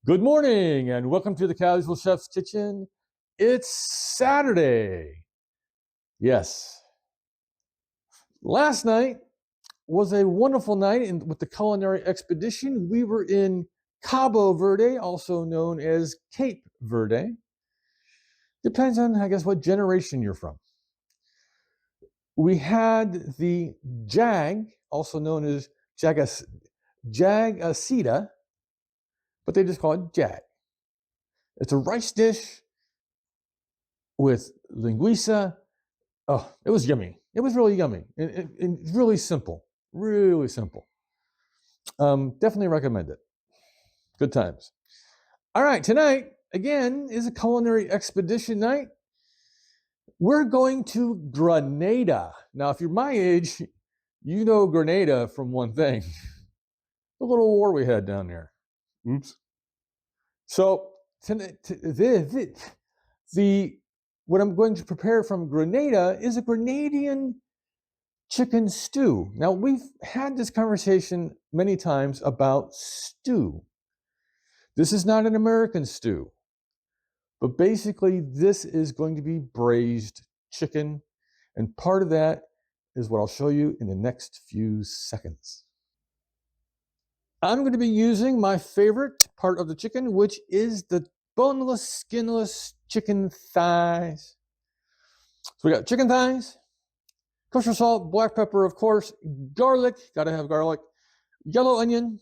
Good morning and welcome to the Casual Chef's Kitchen. It's Saturday. Yes. Last night was a wonderful night with the Culinary Expedition. We were in Cabo Verde, also known as Cape Verde. Depends on, I guess, what generation you're from. We had the also known as Jagacida, but they just call it Jag. It's a rice dish with linguiça. Oh, it was yummy. It was really yummy and really simple. Really simple. Definitely recommend it. Good times. All right, tonight, again, is a culinary expedition night. We're going to Grenada. Now, if you're my age, you know Grenada from one thing. The little war we had down there. Oops. So, what I'm going to prepare from Grenada is a Grenadian chicken stew. Now, we've had this conversation many times about stew. This is not an American stew, but basically this is going to be braised chicken, and part of that is what I'll show you in the next few seconds. I'm going to be using my favorite part of the chicken, which is the boneless, skinless chicken thighs. So we got chicken thighs, kosher salt, black pepper, of course, garlic, got to have garlic, yellow onion,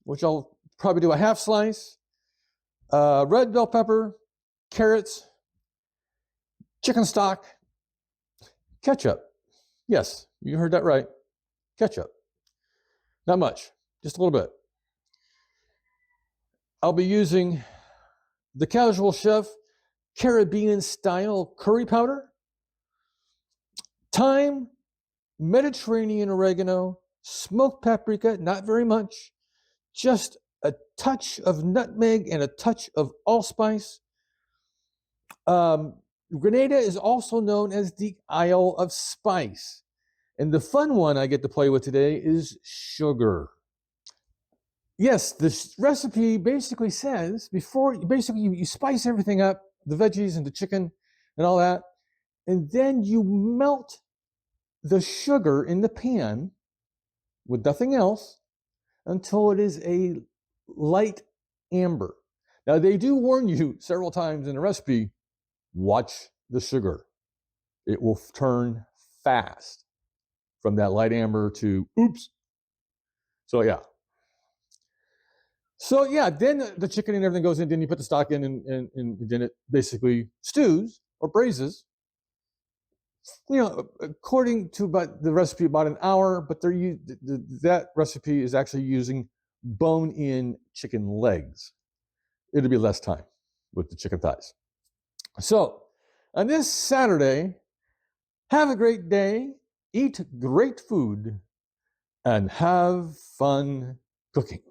which I'll probably do a half slice, red bell pepper, carrots, chicken stock, ketchup. Yes, you heard that right. Ketchup. Not much, just a little bit. I'll be using the Casual Chef Caribbean style curry powder, thyme, Mediterranean oregano, smoked paprika, not very much, just a touch of nutmeg and a touch of allspice. Grenada is also known as the Isle of Spice. And the fun one I get to play with today is sugar. Yes, this recipe basically says you spice everything up, the veggies and the chicken and all that, and then you melt the sugar in the pan with nothing else until it is a light amber. Now, they do warn you several times in the recipe, watch the sugar. It will turn fast from that light amber to oops. So, yeah. Then the chicken and everything goes in, then you put the stock in, and then it basically stews or braises. According to the recipe, about an hour, but that recipe is actually using bone-in chicken legs. It'll be less time with the chicken thighs. So, on this Saturday, have a great day, eat great food, and have fun cooking.